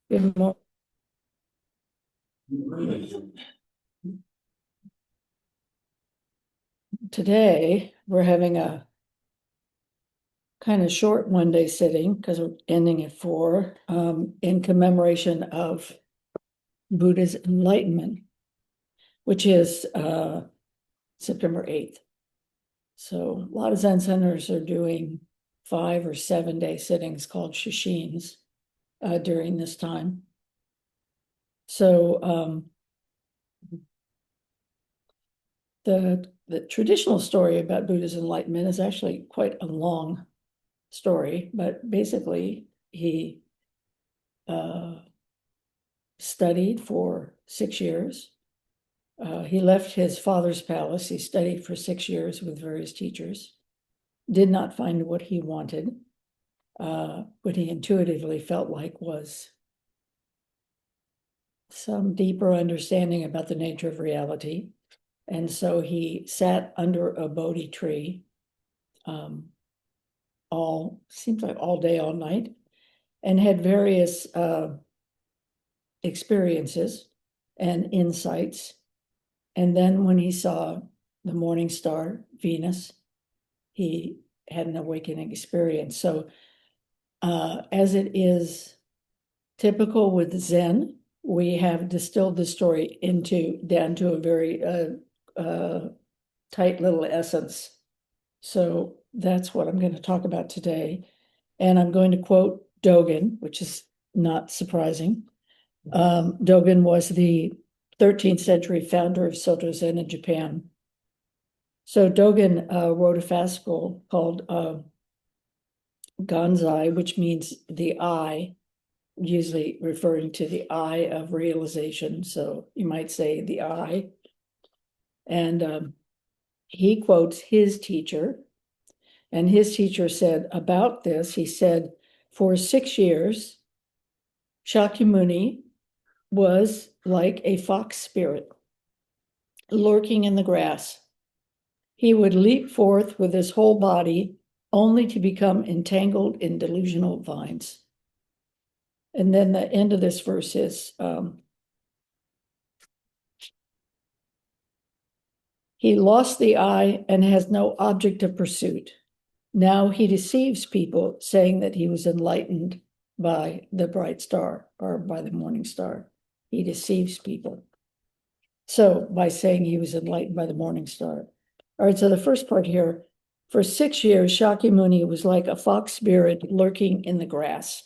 Good morning. Today, we're having a kind of short one-day sitting because we're ending at 4 in commemoration of Buddha's enlightenment, which is September 8th. So a lot of Zen centers are doing 5 or 7 day sittings called shishins during this time. So the traditional story about Buddha's enlightenment is actually quite a long story, but basically he studied for 6 years. He left his father's palace. He studied for 6 years with various teachers, did not find what he wanted, what he intuitively felt like was some deeper understanding about the nature of reality. And so he sat under a Bodhi tree seems like all day, all night, and had various experiences and insights. And then when he saw the morning star, Venus, he had an awakening experience. So as it is typical with Zen, we have distilled the story down to a very tight little essence. So that's what I'm going to talk about today. And I'm going to quote Dogen, which is not surprising. Dogen was the 13th century founder of Soto Zen in Japan. So Dogen wrote a fascicle called Ganzai, which means the eye, usually referring to the eye of realization. So you might say the eye. And he quotes his teacher, and his teacher said about this, he said, for 6 years, Shakyamuni was like a fox spirit lurking in the grass. He would leap forth with his whole body only to become entangled in delusional vines. And then the end of this verse is, he lost the eye and has no object of pursuit. Now he deceives people, saying that he was enlightened by the bright star or by the morning star. He deceives people. So by saying he was enlightened by the morning star. All right, so the first part here, for 6 years, Shakyamuni was like a fox spirit lurking in the grass.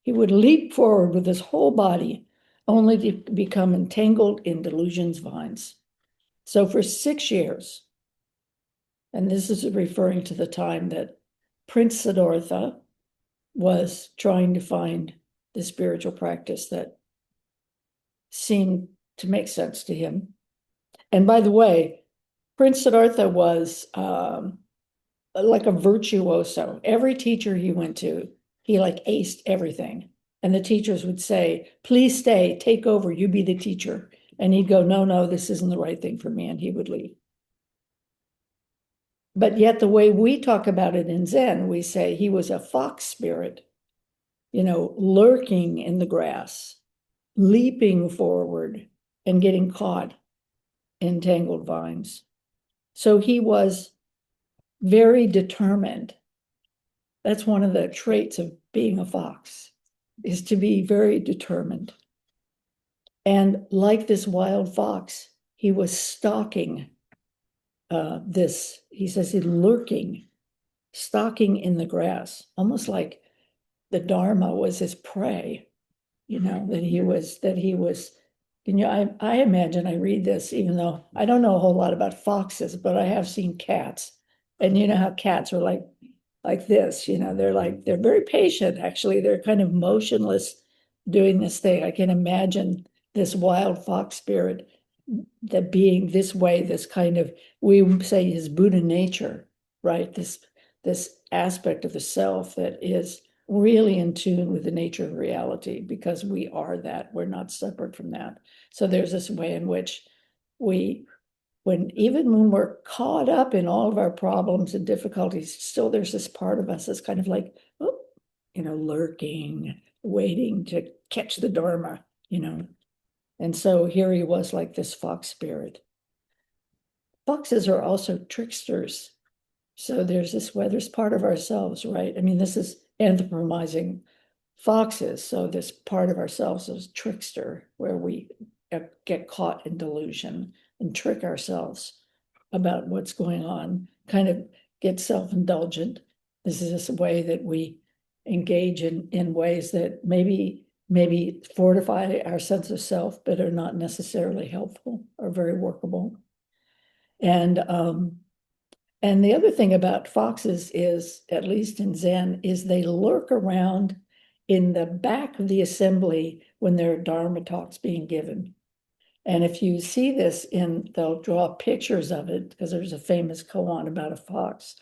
He would leap forward with his whole body, only to become entangled in delusion's vines. So for 6 years, and this is referring to the time that Prince Siddhartha was trying to find the spiritual practice that seemed to make sense to him. And by the way, Prince Siddhartha was like a virtuoso. Every teacher he went to, he like aced everything. And the teachers would say, please stay, take over, you be the teacher. And he'd go, no, this isn't the right thing for me. And he would leave. But yet the way we talk about it in Zen, we say he was a fox spirit, lurking in the grass, leaping forward and getting caught in tangled vines. So he was very determined. That's one of the traits of being a fox, is to be very determined. And like this wild fox, he was stalking he says he's lurking, stalking in the grass, almost like the Dharma was his prey, that he was, I imagine, I read this, even though I don't know a whole lot about foxes, but I have seen cats. And you know how cats are like this, they're very patient, actually. They're kind of motionless doing this thing. I can imagine this wild fox spirit that being this way, this kind of, we say his Buddha nature, right? This aspect of the self that is really in tune with the nature of reality, because we are that, we're not separate from that. So there's this way in which even when we're caught up in all of our problems and difficulties, still there's this part of us that's kind of like, oh, lurking, waiting to catch the Dharma, you know. And so here he was like this fox spirit. Foxes are also tricksters. So there's this way, there's part of ourselves, right? I mean, this is anthropomizing foxes. So this part of ourselves is trickster, where we get caught in delusion and trick ourselves about what's going on, kind of get self-indulgent. This is this way that we engage in ways that maybe fortify our sense of self, but are not necessarily helpful or very workable. And the other thing about foxes is, at least in Zen, is they lurk around in the back of the assembly when there are Dharma talks being given. And if you see this they'll draw pictures of it, because there's a famous koan about a fox.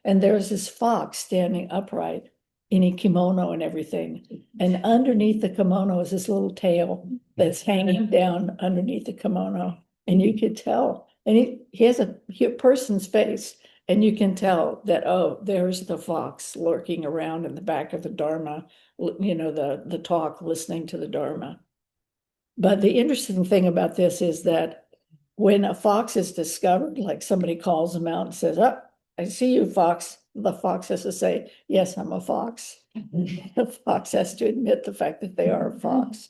And there's this fox standing upright in a kimono and everything. And underneath the kimono is this little tail that's hanging down underneath the kimono. And you could tell, and he has a person's face, and you can tell that, oh, there's the fox lurking around in the back of the Dharma, you know, the talk, listening to the Dharma. But the interesting thing about this is that when a fox is discovered, like somebody calls him out and says, oh, I see you, fox. The fox has to say, yes, I'm a fox. The fox has to admit the fact that they are a fox.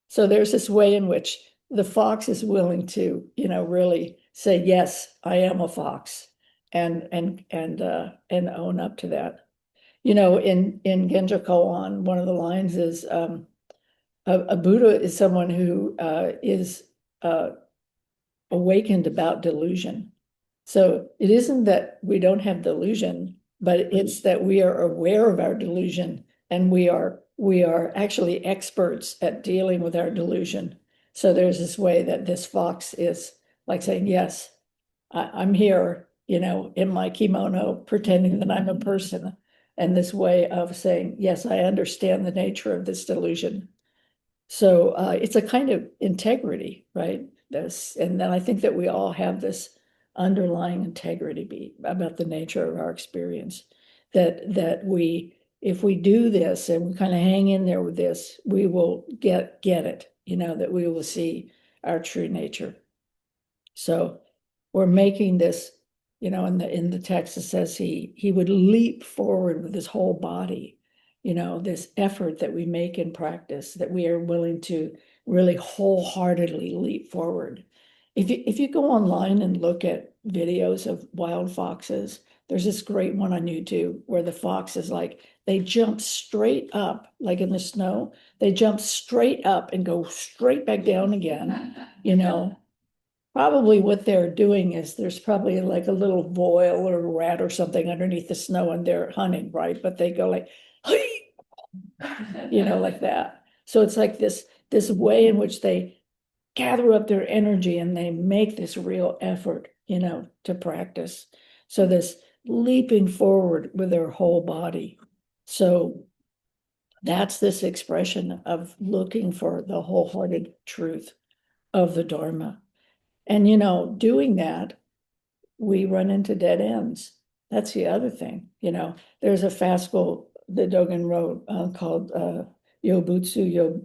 So there's this way in which the fox is willing to, you know, really say, yes, I am a fox, and own up to that. You know, in Genja Koan, one of the lines is a Buddha is someone who is awakened about delusion. So it isn't that we don't have delusion, but it's that we are aware of our delusion, and we are actually experts at dealing with our delusion. So there's this way that this fox is like saying, yes, I'm here, you know, in my kimono, pretending that I'm a person. And this way of saying, yes, I understand the nature of this delusion. So it's a kind of integrity, right? And then I think that we all have this underlying integrity about the nature of our experience. That we, if we do this and we kind of hang in there with this, we will get it, you know, that we will see our true nature. So we're making this, you know, in the text it says he would leap forward with his whole body, you know, this effort that we make in practice, that we are willing to really wholeheartedly leap forward. If you go online and look at videos of wild foxes, there's this great one on YouTube where the fox is like, they jump straight up, like in the snow, they jump straight up and go straight back down again, you know. Probably what they're doing is there's probably like a little voil or rat or something underneath the snow and they're hunting, right? But they go like, you know, like that. So it's like this way in which they gather up their energy and they make this real effort, you know, to practice. So this leaping forward with their whole body. So that's this expression of looking for the wholehearted truth of the Dharma. And, you know, doing that, we run into dead ends. That's the other thing, you know. There's a fascal the Dogen wrote called Yobutsu,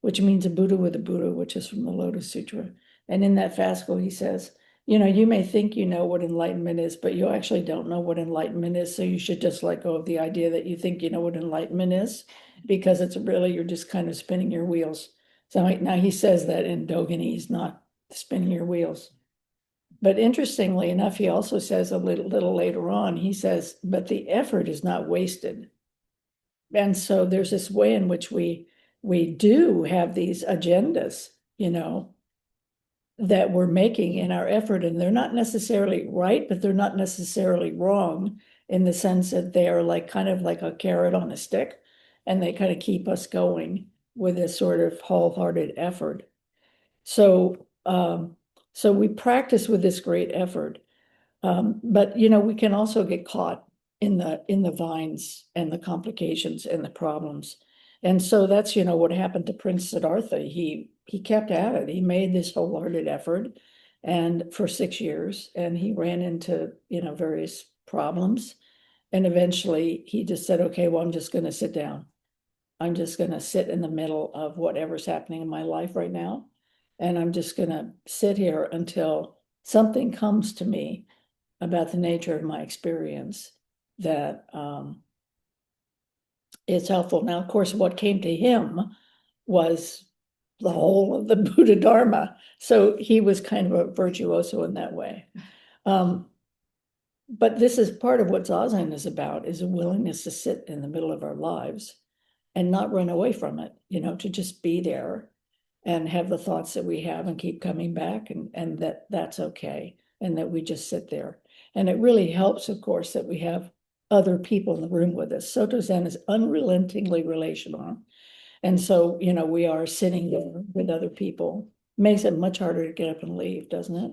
which means a Buddha with a Buddha, which is from the Lotus Sutra. And in that fascal, he says, you know, you may think you know what enlightenment is, but you actually don't know what enlightenment is. So you should just let go of the idea that you think you know what enlightenment is, because it's really, you're just kind of spinning your wheels. So now he says that in Dogenese, not spinning your wheels. But interestingly enough, he also says a little later on, he says, but the effort is not wasted. And so there's this way in which we do have these agendas, you know, that we're making in our effort, and they're not necessarily right, but they're not necessarily wrong, in the sense that they are like kind of like a carrot on a stick, and they kind of keep us going with this sort of wholehearted effort. So so we practice with this great effort. But you know, we can also get caught in the vines and the complications and the problems. And so that's, you know, what happened to Prince Siddhartha. He kept at it. He made this wholehearted effort and for 6 years, and he ran into, you know, various problems. And eventually he just said, okay, well, I'm just going to sit down. I'm just going to sit in the middle of whatever's happening in my life right now. And I'm just going to sit here until something comes to me about the nature of my experience that is helpful. Now, of course, what came to him was the whole of the Buddha Dharma. So he was kind of a virtuoso in that way. But this is part of what Zazen is about, is a willingness to sit in the middle of our lives and not run away from it, to just be there and have the thoughts that we have and keep coming back, and that's okay. And that we just sit there. And it really helps, of course, that we have other people in the room with us. Soto Zen is unrelentingly relational. And so, we are sitting there with other people. Makes it much harder to get up and leave, doesn't it?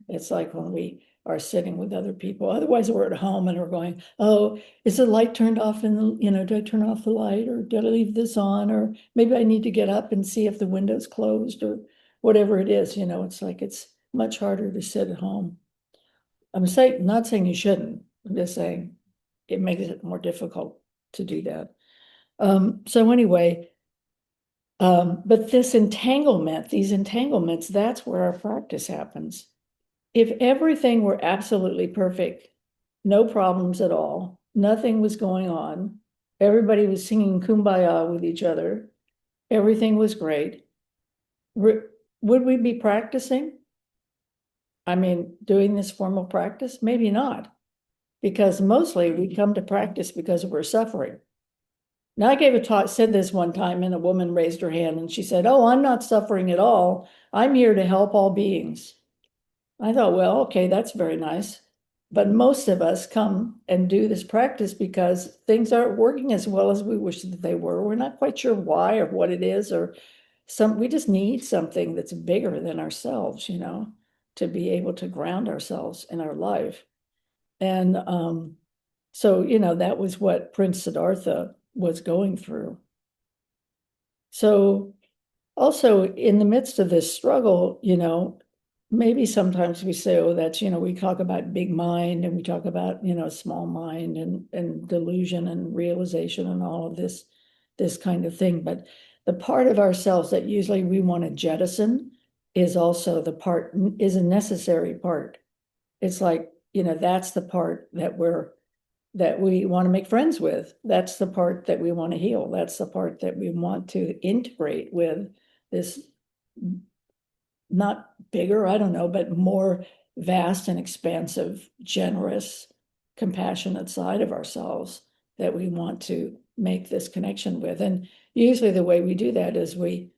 It's like when we are sitting with other people. Otherwise, we're at home and we're going, oh, is the light turned off? And, do I turn off the light, or did I leave this on? Or maybe I need to get up and see if the window's closed, or whatever it is. It's like it's much harder to sit at home. I'm not saying you shouldn't. I'm just saying it makes it more difficult to do that. So anyway, but these entanglements, that's where our practice happens. If everything were absolutely perfect, no problems at all, nothing was going on, everybody was singing Kumbaya with each other, everything was great, would we be practicing? I mean, doing this formal practice? Maybe not, because mostly we come to practice because we're suffering. Now, I gave a talk, said this one time, and a woman raised her hand and she said, oh, I'm not suffering at all. I'm here to help all beings. I thought, well, okay, that's very nice. But most of us come and do this practice because things aren't working as well as we wish that they were. We're not quite sure why or what it is, or we just need something that's bigger than ourselves, to be able to ground ourselves in our life. And so, that was what Prince Siddhartha was going through. So also in the midst of this struggle, maybe sometimes we say, oh, that's, we talk about big mind and we talk about, small mind and delusion and realization and all of this kind of thing. But the part of ourselves that usually we want to jettison is also is a necessary part. It's like, that's the part that we want to make friends with. That's the part that we want to heal. That's the part that we want to integrate with this, not bigger, I don't know, but more vast and expansive, generous, compassionate side of ourselves that we want to make this connection with. And usually the way we do that is we,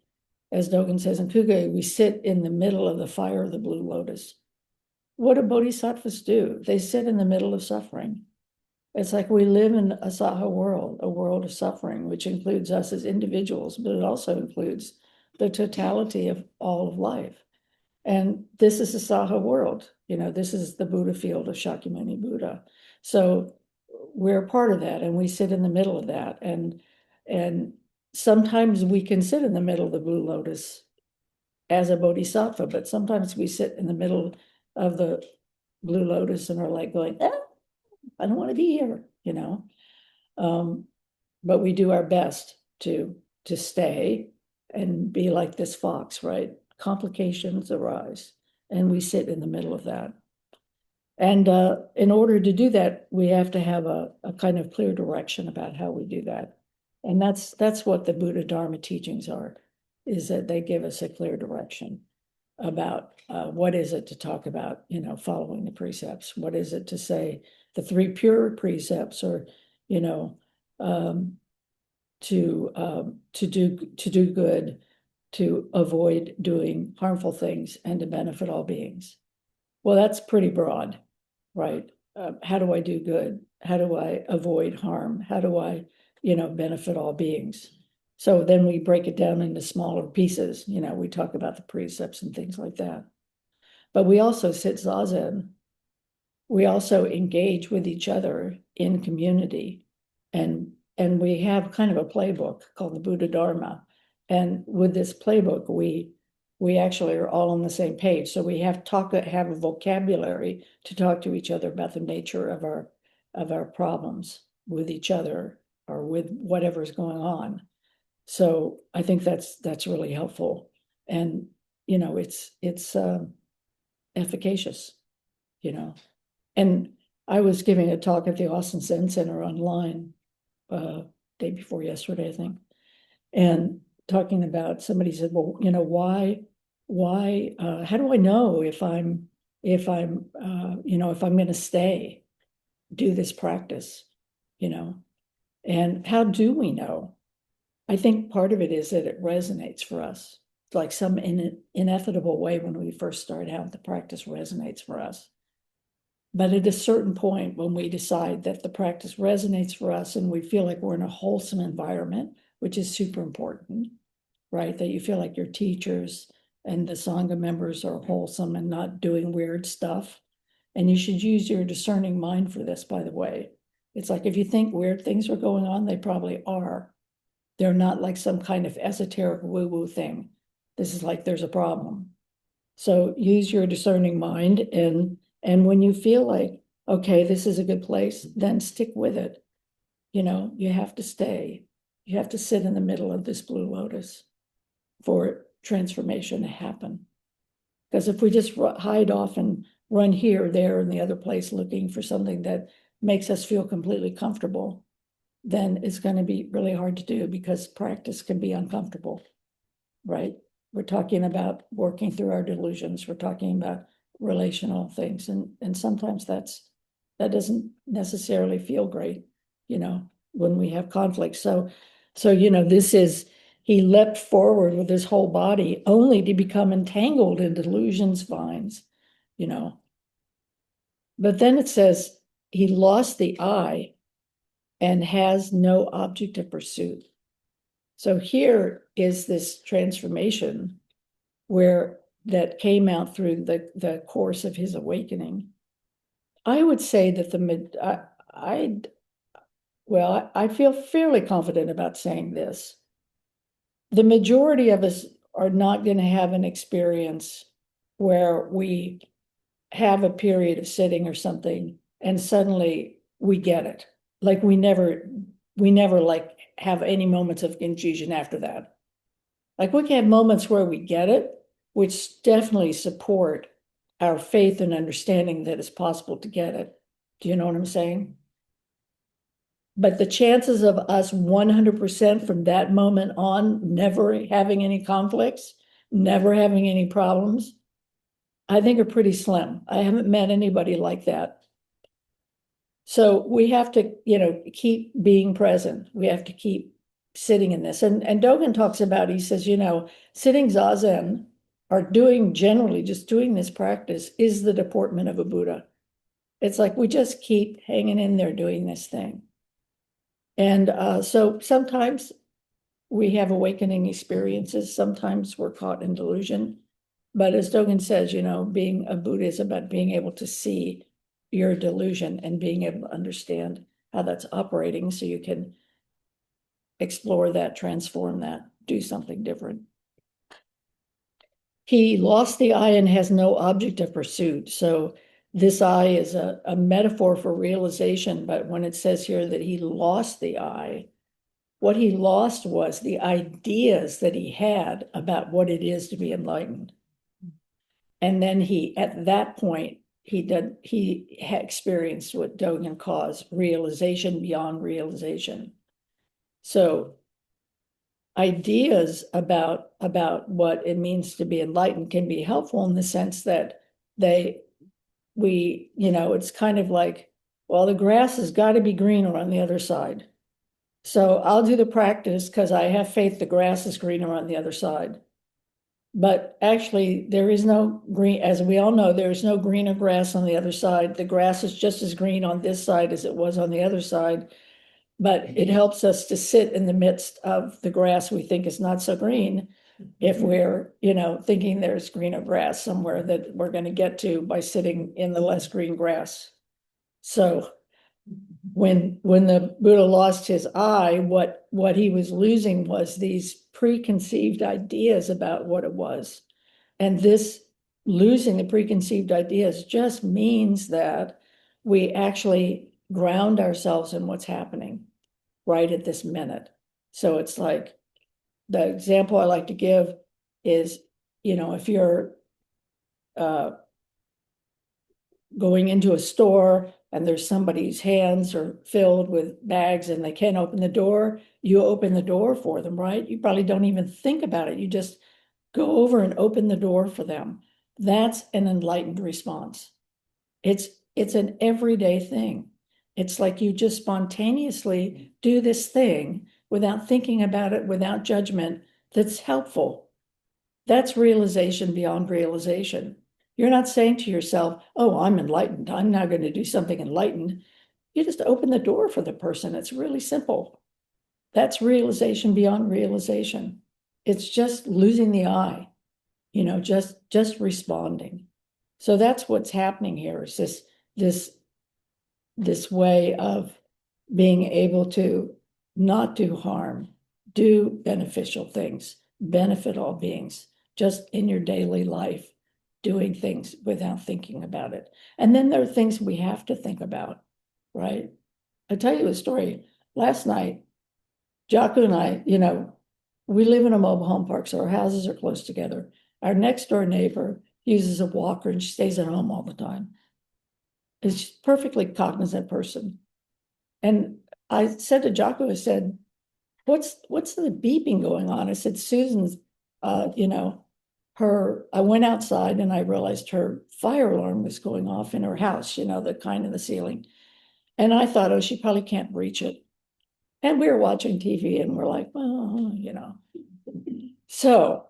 as Dogen says in Kuge, we sit in the middle of the fire of the blue lotus. What do bodhisattvas do? They sit in the middle of suffering. It's like we live in a Saha world, a world of suffering, which includes us as individuals, but it also includes the totality of all of life. And this is the Saha world. This is the Buddha field of Shakyamuni Buddha. So we're part of that, and we sit in the middle of that. And sometimes we can sit in the middle of the blue lotus as a bodhisattva, but sometimes we sit in the middle of the blue lotus and are like going, I don't want to be here, but we do our best to stay and be like this fox, right? Complications arise, and we sit in the middle of that. And in order to do that, we have to have a kind of clear direction about how we do that. And that's what the Buddha Dharma teachings are, is that they give us a clear direction about what is it to talk about, following the precepts. What is it to say the three pure precepts, or, to do good, to avoid doing harmful things, and to benefit all beings. Well, that's pretty broad, right? How do I do good? How do I avoid harm? How do I, benefit all beings? So then we break it down into smaller pieces. We talk about the precepts and things like that. But we also sit zazen. We also engage with each other in community. And we have kind of a playbook called the Buddha Dharma. And with this playbook, we actually are all on the same page. So we have a vocabulary to talk to each other about the nature of our of our problems with each other or with whatever's going on. So I think that's really helpful. And, it's efficacious, you know. And I was giving a talk at the Austin Zen Center online, day before yesterday, I think. And talking about, somebody said, well, how do I know if I'm if I'm going to stay, do this practice, and how do we know? I think part of it is that it resonates for us. It's like some ineffable way when we first start out, the practice resonates for us. But at a certain point, when we decide that the practice resonates for us and we feel like we're in a wholesome environment, which is super important, right? That you feel like your teachers and the Sangha members are wholesome and not doing weird stuff. And you should use your discerning mind for this, by the way. It's like, if you think weird things are going on, they probably are. They're not like some kind of esoteric woo-woo thing. This is like, there's a problem. So use your discerning mind, and when you feel like, okay, this is a good place, then stick with it. You have to stay. You have to sit in the middle of this blue lotus for transformation to happen. Because if we just hide off and run here, there, and the other place looking for something that makes us feel completely comfortable, then it's going to be really hard to do, because practice can be uncomfortable, right? We're talking about working through our delusions. We're talking about relational things. And sometimes that doesn't necessarily feel great, when we have conflict. So, this is, he leapt forward with his whole body only to become entangled in delusions vines, But then it says he lost the eye and has no object of pursuit. So here is this transformation where that came out through the course of his awakening. I would say that I feel fairly confident about saying this. The majority of us are not going to have an experience where we have a period of sitting or something and suddenly we get it. Like we never like have any moments of confusion after that. Like we can have moments where we get it, which definitely support our faith and understanding that it's possible to get it. Do you know what I'm saying? But the chances of us 100% from that moment on, never having any conflicts, never having any problems, I think are pretty slim. I haven't met anybody like that. So we have to, keep being present. We have to keep sitting in this. And Dogen talks about, he says, sitting zazen, or generally just doing this practice, is the deportment of a Buddha. It's like we just keep hanging in there doing this thing. And so sometimes we have awakening experiences. Sometimes we're caught in delusion. But as Dogen says, being a Buddha is about being able to see your delusion and being able to understand how that's operating so you can explore that, transform that, do something different. He lost the eye and has no object of pursuit. So this eye is a metaphor for realization, but when it says here that he lost the eye, what he lost was the ideas that he had about what it is to be enlightened. And then at that point, he had experienced what Dogen calls realization beyond realization. So ideas about what it means to be enlightened can be helpful in the sense that it's kind of like, well, the grass has got to be greener on the other side. So I'll do the practice because I have faith the grass is greener on the other side. But actually, there is no green, as we all know, there is no greener grass on the other side. The grass is just as green on this side as it was on the other side. But it helps us to sit in the midst of the grass we think is not so green if we're, thinking there's greener grass somewhere that we're going to get to by sitting in the less green grass. So when the Buddha lost his eye, what he was losing was these preconceived ideas about what it was. And this losing the preconceived ideas just means that we actually ground ourselves in what's happening right at this minute. So it's like, the example I like to give is, if you're going into a store and there's somebody's hands are filled with bags and they can't open the door, you open the door for them, right? You probably don't even think about it. You just go over and open the door for them. That's an enlightened response. It's an everyday thing. It's like you just spontaneously do this thing without thinking about it, without judgment, that's helpful. That's realization beyond realization. You're not saying to yourself, oh, I'm enlightened. I'm now going to do something enlightened. You just open the door for the person. It's really simple. That's realization beyond realization. It's just losing the eye, just responding. So that's what's happening here, is this way of being able to not do harm, do beneficial things, benefit all beings, just in your daily life, doing things without thinking about it. And then there are things we have to think about, right? I'll tell you a story. Last night, Jaco and I, we live in a mobile home park, so our houses are close together. Our next door neighbor uses a walker and she stays at home all the time. Is a perfectly cognizant person. And I said to Jaco, I said, what's the beeping going on? I said, Susan's, I went outside and I realized her fire alarm was going off in her house, the kind in the ceiling. And I thought, oh, she probably can't reach it. And we were watching TV and we're like, oh, So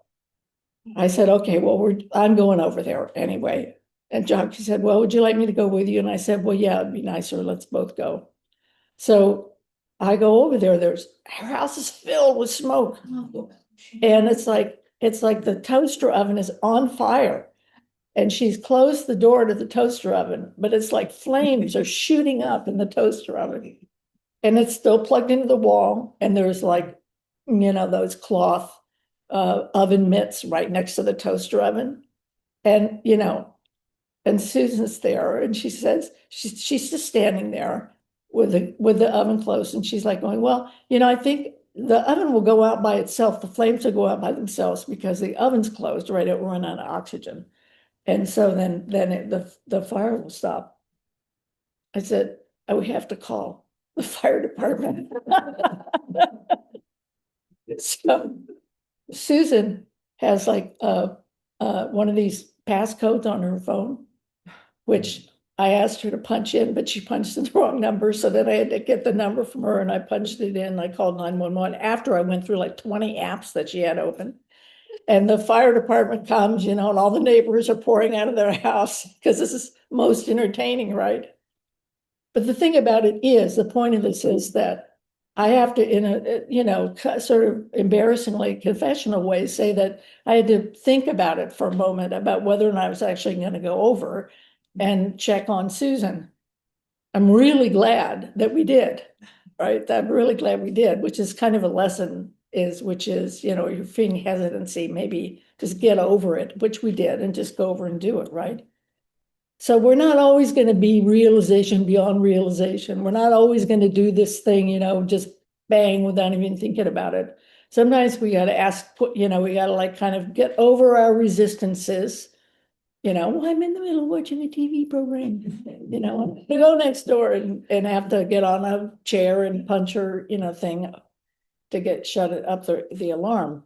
I said, okay, well, I'm going over there anyway. And Jock said, well, would you like me to go with you? And I said, well, yeah, it'd be nicer. Let's both go. So I go over there. Her house is filled with smoke. And it's like the toaster oven is on fire. And she's closed the door to the toaster oven, but it's like flames are shooting up in the toaster oven. And it's still plugged into the wall. And there's like, those cloth oven mitts right next to the toaster oven. And, and Susan's there and she says, she's just standing there with the oven closed. And she's like going, well, I think the oven will go out by itself. The flames will go out by themselves because the oven's closed, right? It will run out of oxygen. And so then the fire will stop. I said, oh, we have to call the fire department. So Susan has like one of these passcodes on her phone, which I asked her to punch in, but she punched in the wrong number. So then I had to get the number from her and I punched it in. I called 911 after I went through like 20 apps that she had open. And the fire department comes, and all the neighbors are pouring out of their house because this is most entertaining, right? But the thing about it is, the point of this is that I have to, in a, sort of embarrassingly confessional way, say that I had to think about it for a moment about whether or not I was actually going to go over and check on Susan. I'm really glad that we did, right? I'm really glad we did, which is kind of a lesson which is, you're feeling hesitancy, maybe just get over it, which we did, and just go over and do it, right? So we're not always going to be realization beyond realization. We're not always going to do this thing, just bang without even thinking about it. Sometimes we got to ask, we got to like kind of get over our resistances. Well, I'm in the middle of watching a TV program, to go next door and have to get on a chair and punch her, thing to get shut up the alarm.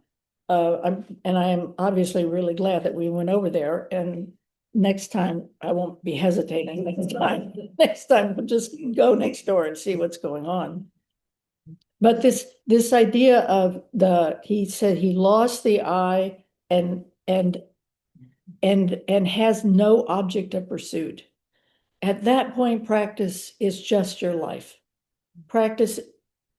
I am obviously really glad that we went over there, and next time I won't be hesitating. Next time we'll just go next door and see what's going on. But this idea of he said he lost the eye and has no object of pursuit. At that point, practice is just your life. Practice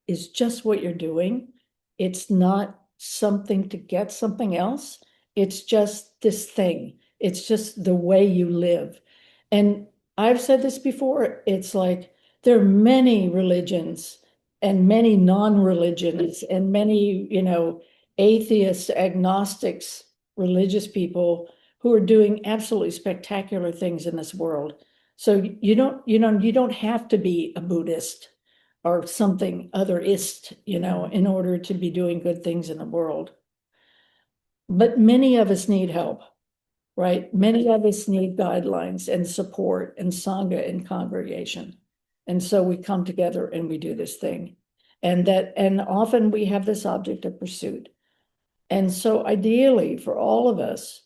is just what you're doing. It's not something to get something else. It's just this thing. It's just the way you live. And I've said this before, it's like there are many religions and many non-religions and many, atheists, agnostics, religious people who are doing absolutely spectacular things in this world. So you don't have to be a Buddhist or something otherist, in order to be doing good things in the world. But many of us need help, right? Many of us need guidelines and support and sangha and congregation. And so we come together and we do this thing. And often we have this object of pursuit. And so ideally for all of us,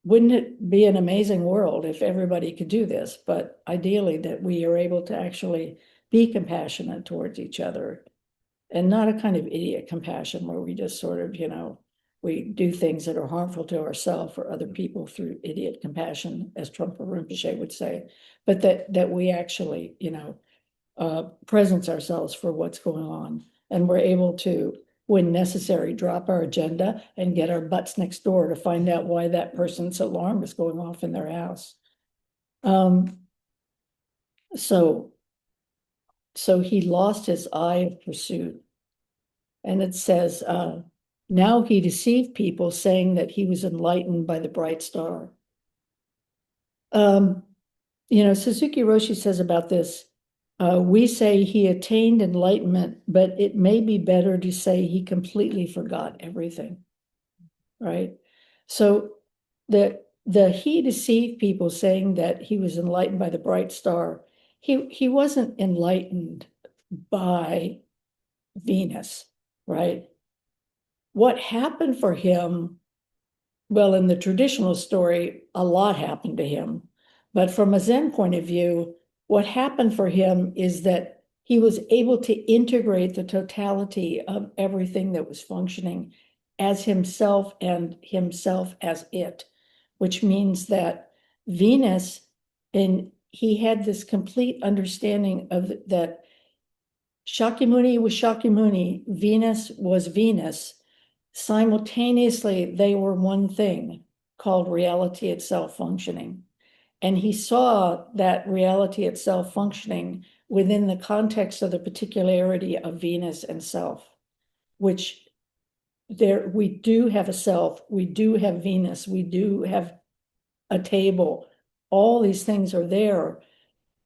wouldn't it be an amazing world if everybody could do this? But ideally that we are able to actually be compassionate towards each other, and not a kind of idiot compassion where we just sort of, we do things that are harmful to ourselves or other people through idiot compassion, as Trungpa Rinpoche would say, but that we actually, presence ourselves for what's going on. And we're able to, when necessary, drop our agenda and get our butts next door to find out why that person's alarm is going off in their house. So he lost his eye of pursuit. And it says, now he deceived people, saying that he was enlightened by the bright star. Suzuki Roshi says about this, we say he attained enlightenment, but it may be better to say he completely forgot everything, right? So the he deceived people, saying that he was enlightened by the bright star. He wasn't enlightened by Venus, right? What happened for him, well, in the traditional story, a lot happened to him. But from a Zen point of view, what happened for him is that he was able to integrate the totality of everything that was functioning as himself and himself as it, which means that Venus, and he had this complete understanding of that Shakyamuni was Shakyamuni, Venus was Venus. Simultaneously, they were one thing called reality itself functioning. And he saw that reality itself functioning within the context of the particularity of Venus and self, which we do have a self, we do have Venus, we do have a table. All these things are there.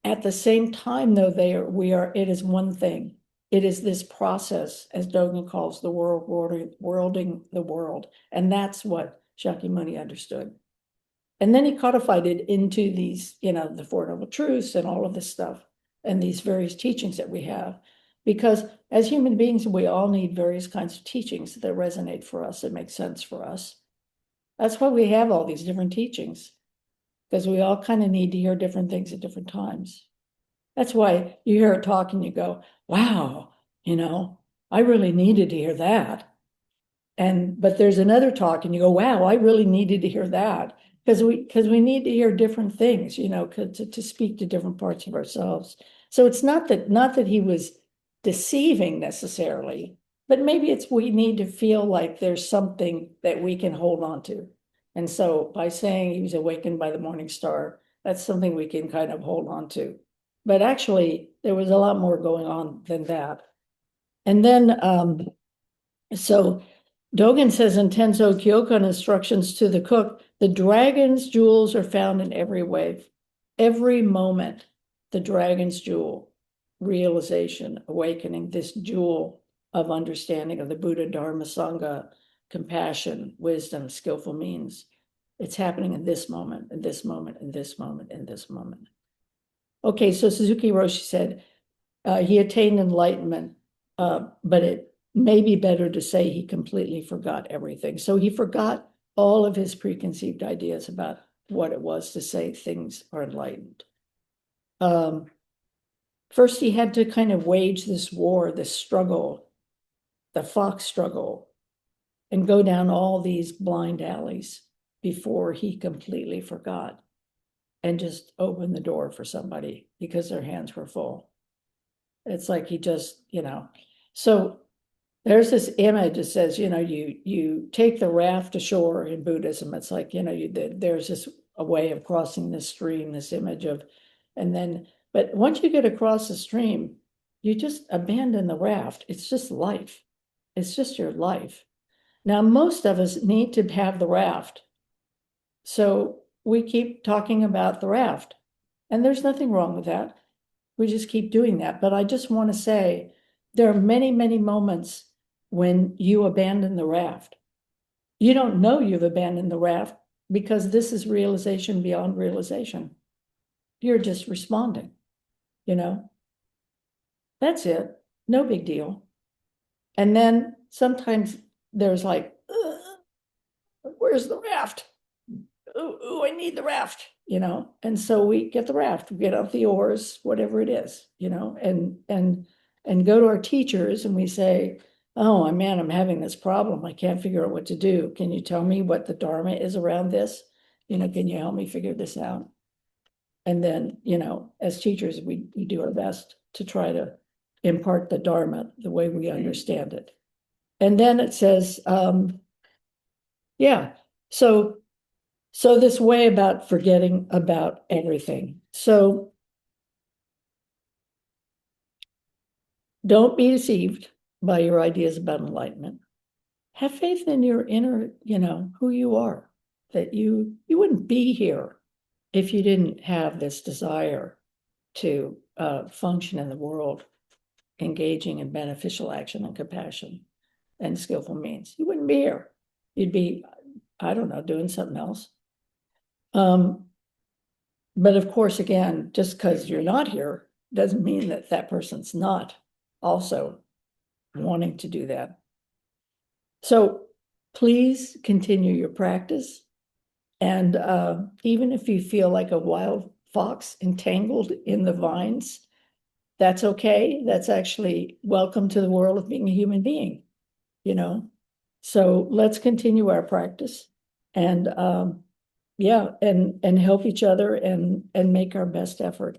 At the same time, though, it is one thing. It is this process, as Dogen calls the worlding the world. And that's what Shakyamuni understood. And then he codified it into these, the Four Noble Truths and all of this stuff and these various teachings that we have. Because as human beings, we all need various kinds of teachings that resonate for us, that make sense for us. That's why we have all these different teachings, because we all kind of need to hear different things at different times. That's why you hear a talk and you go, wow, I really needed to hear that. But there's another talk and you go, wow, I really needed to hear that. Because we need to hear different things, to speak to different parts of ourselves. So it's not that he was deceiving necessarily, but maybe we need to feel like there's something that we can hold on to. And so by saying he was awakened by the morning star, that's something we can kind of hold on to. But actually, there was a lot more going on than that. And then, so Dogen says in Tenzo Kyokun instructions to the cook, the dragon's jewels are found in every wave. Every moment, the dragon's jewel, realization, awakening, this jewel of understanding of the Buddha, Dharma, Sangha, compassion, wisdom, skillful means. It's happening in this moment, in this moment, in this moment, in this moment. Okay, so Suzuki Roshi said he attained enlightenment, but it may be better to say he completely forgot everything. So he forgot all of his preconceived ideas about what it was to say things are enlightened. First, he had to kind of wage this war, this struggle, the fox struggle, and go down all these blind alleys before he completely forgot and just opened the door for somebody because their hands were full. It's like he just, so there's this image that says, you take the raft ashore in Buddhism. It's like, there's this a way of crossing this stream, this image of, but once you get across the stream, you just abandon the raft. It's just life. It's just your life. Now, most of us need to have the raft. So we keep talking about the raft. And there's nothing wrong with that. We just keep doing that. But I just want to say, there are many, many moments when you abandon the raft. You don't know you've abandoned the raft because this is realization beyond realization. You're just responding, you know? That's it. No big deal. And then sometimes there's like, where's the raft? Oh, I need the raft, you know? And so we get the raft, we get out the oars, whatever it is, you know, and go to our teachers and we say, oh, man, I'm having this problem. I can't figure out what to do. Can you tell me what the Dharma is around this? You know, can you help me figure this out? And then, you know, as teachers, we do our best to try to impart the Dharma the way we understand it. And then it says, yeah, so this way about forgetting about everything. So don't be deceived by your ideas about enlightenment. Have faith in your inner, you know, who you are, that you wouldn't be here if you didn't have this desire to function in the world, engaging in beneficial action and compassion and skillful means. You wouldn't be here. You'd be, I don't know, doing something else. But of course, again, just because you're not here doesn't mean that that person's not also wanting to do that. So please continue your practice. And even if you feel like a wild fox entangled in the vines, that's okay. That's actually welcome to the world of being a human being, you know? So let's continue our practice and yeah, and help each other and make our best effort.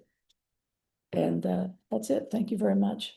And that's it. Thank you very much.